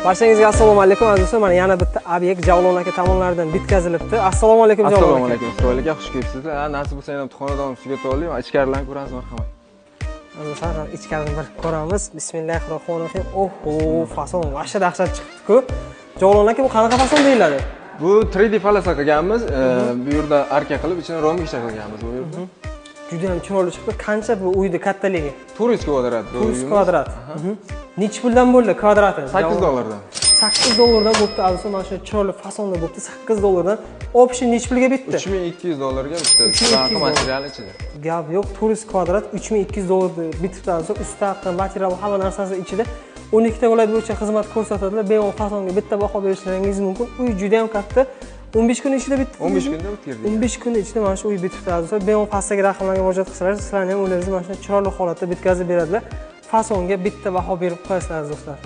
Barchangizga assalomu alaykum azizlar. Mana yana bitta obyekt Javlon aka tomonidan bitkazilibdi. Assalomu alaykum Javlon aka. Assalomu alaykum. Chiroyli aka, xush kelibsizlar. Nasib bo'lsa ham xonadon suvga to'lib, ichkarilarni ko'ramiz marhamat. Azizlar, ichkarini bir ko'ramiz. Bismillahirrohmanirrohim. Oho, fason vashta dahshat chiqdi-ku. Javlon aka, bu qanaqa fason deyiladi? Bu 3D falasa qilganmiz. Bu yerda arka qilib, ichini romga qilganmiz bu yerda. Juda ham chiroyli chiqdi. Qancha bu uyning kattaligi? 400 kvadrat. 400 kvadrat. Necha puldan bo'ldi kvadrati? $8. 8 dollardan bo'pti. Azizlar, mana shu chiroyli fasonda bo'pti. 8 dollardan. Option necha pulga bitdi? $3200 ga bitdi. Bunaqa material ichida. Gap yo'q, 400 kvadrat $3200 bitibdi. Azizlar, ustaqdan material hamma narsasi ichida. 12 ta viloyat bo'yicha xizmat ko'rsatadilar. Bemalol fasonga bitta baho berishlaringiz mumkin. Uy juda ham katta. 15 kun ichida bitdi. 15 kunda bitirdik. 15 kun ichida mana shu uy bitibdi azizlar. Bemalol pastdagi raqamlarga murojaat qilsangiz, sizlarning ham uylaringizni mana shu chiroyli holatda bitkazib beradilar. Fasonga bitta baho berib qo'yasizlar do'stlar.